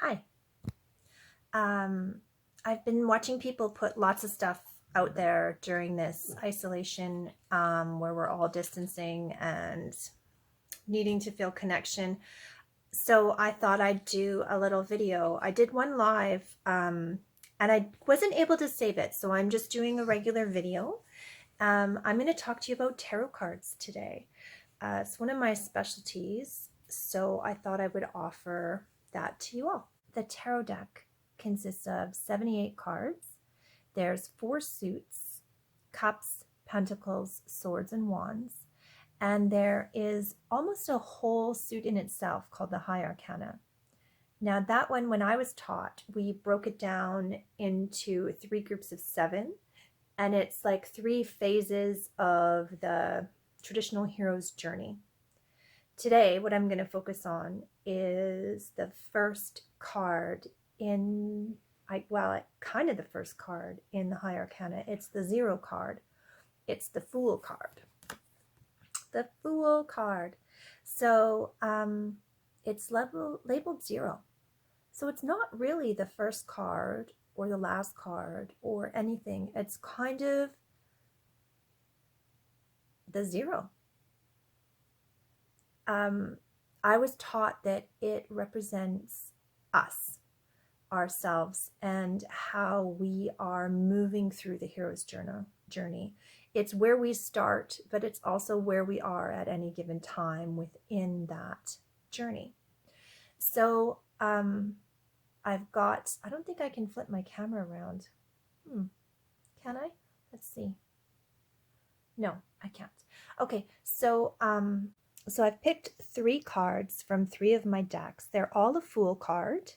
Hi. I've been watching people put lots of stuff out there during this isolation where we're all distancing and needing to feel connection. So I thought I'd do a little video. I did one live and I wasn't able to save it, so I'm just doing a regular video. I'm going to talk to you about tarot cards today. It's one of my specialties, so I thought I would offer that to you all. The tarot deck consists of 78 cards. There's 4 suits: cups, pentacles, swords, and wands. And there is almost a whole suit in itself called the High Arcana. Now that one, when I was taught, we broke it down into 3 groups of 7. And it's like 3 phases of the traditional hero's journey. Today, what I'm going to focus on is the first card in, kind of the first card in the High Arcana. It's the 0 card. It's the Fool card. The Fool card. So it's labeled 0. So it's not really the first card or the last card or anything. It's kind of the 0. I was taught that it represents us, ourselves, and how we are moving through the hero's journey. It's where we start, but it's also where we are at any given time within that journey. So I've got, I don't think I can flip my camera around. Can I? Let's see. No, I can't. Okay, so I've picked 3 cards from 3 of my decks. They're all a Fool card.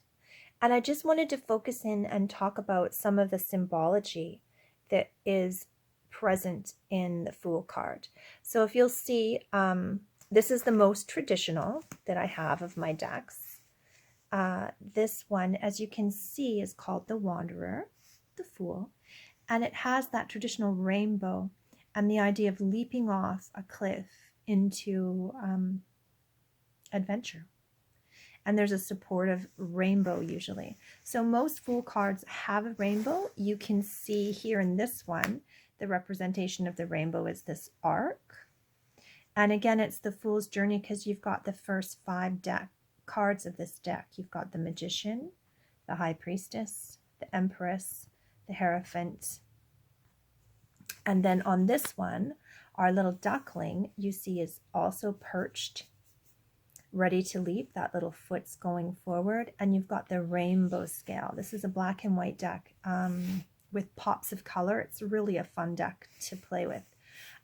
And I just wanted to focus in and talk about some of the symbology that is present in the Fool card. So if you'll see, this is the most traditional that I have of my decks. This one, as you can see, is called the Wanderer, the Fool. And it has that traditional rainbow and the idea of leaping off a cliff into adventure. And there's a supportive rainbow usually. So most Fool cards have a rainbow. You can see here in this one, the representation of the rainbow is this arc. And again, it's the Fool's journey because you've got the first 5 cards of this deck. You've got the Magician, the High Priestess, the Empress, the Hierophant. And then on this one, our little duckling, you see, is also perched, ready to leap. That little foot's going forward. And you've got the rainbow scale. This is a black and white deck with pops of color. It's really a fun deck to play with.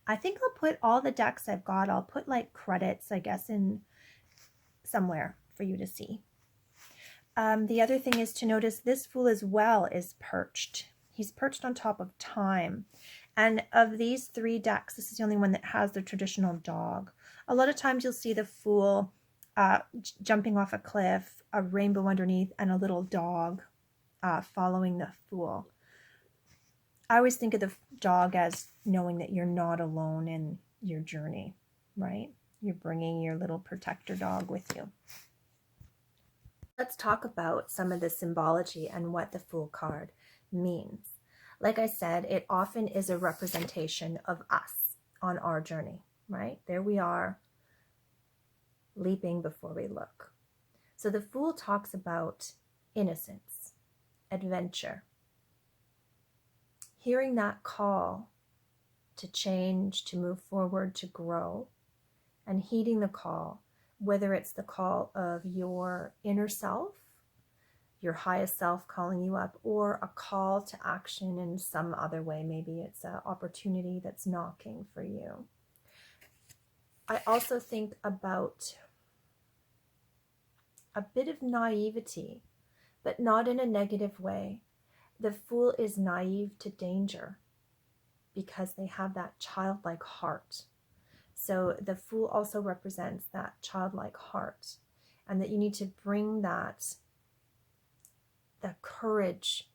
I think I'll put all the decks I've got, I'll put like credits, I guess, in somewhere for you to see. The other thing is to notice this Fool as well is perched. He's perched on top of time. And of these 3 decks, this is the only one that has the traditional dog. A lot of times you'll see the Fool jumping off a cliff, a rainbow underneath, and a little dog following the Fool. I always think of the dog as knowing that you're not alone in your journey, right? You're bringing your little protector dog with you. Let's talk about some of the symbology and what the Fool card means. Like I said, it often is a representation of us on our journey, right? There we are, leaping before we look. So the Fool talks about innocence, adventure, hearing that call to change, to move forward, to grow, and heeding the call, whether it's the call of your inner self, your highest self calling you up, or a call to action in some other way. Maybe it's an opportunity that's knocking for you. I also think about a bit of naivety, but not in a negative way. The Fool is naive to danger because they have that childlike heart. So the Fool also represents that childlike heart, and that you need to bring that the courage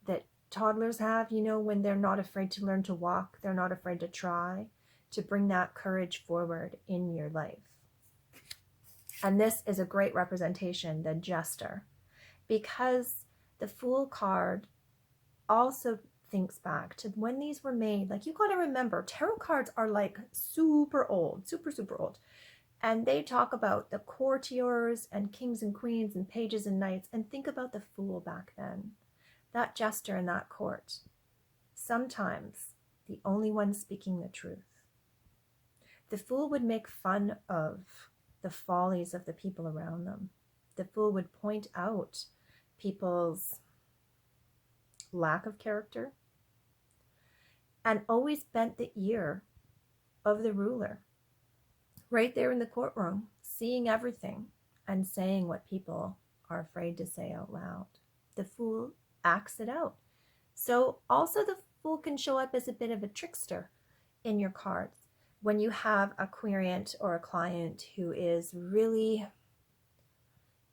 that toddlers have, you know, when they're not afraid to learn to walk, they're not afraid to try, to bring that courage forward in your life. And this is a great representation, the Jester. because the Fool card also thinks back to when these were made. Like, you got to remember, tarot cards are like super old, super old. And they talk about the courtiers and kings and queens and pages and knights. And think about the Fool back then. That jester in that court, sometimes the only one speaking the truth. The Fool would make fun of the follies of the people around them. The Fool would point out people's lack of character and always bent the ear of the ruler, right there in the courtroom, seeing everything and saying what people are afraid to say out loud. The Fool acts it out. So also the Fool can show up as a bit of a trickster in your cards. When you have a querent or a client who is really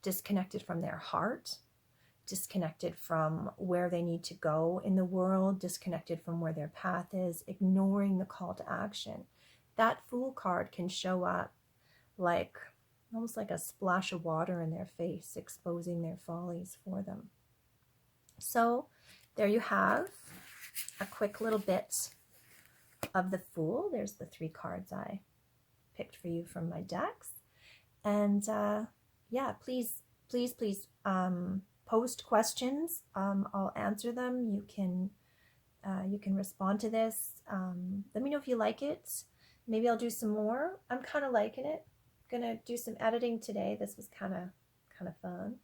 disconnected from their heart, disconnected from where they need to go in the world, disconnected from where their path is, ignoring the call to action, that Fool card can show up like almost like a splash of water in their face, exposing their follies for them. So there you have a quick little bit of the Fool. There's the 3 cards I picked for you from my decks. And yeah, please post questions. I'll answer them. You can respond to this. Let me know if you like it. Maybe I'll do some more. I'm kind of liking it. Gonna do some editing today. This was kind of fun.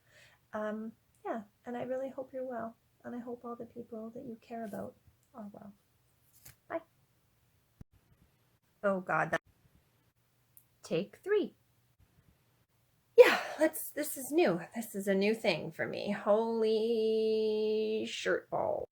Yeah, and I really hope you're well, and I hope all the people that you care about are well. Bye. Oh God, take 3. Yeah, this is new. This is a new thing for me. Holy shirt ball.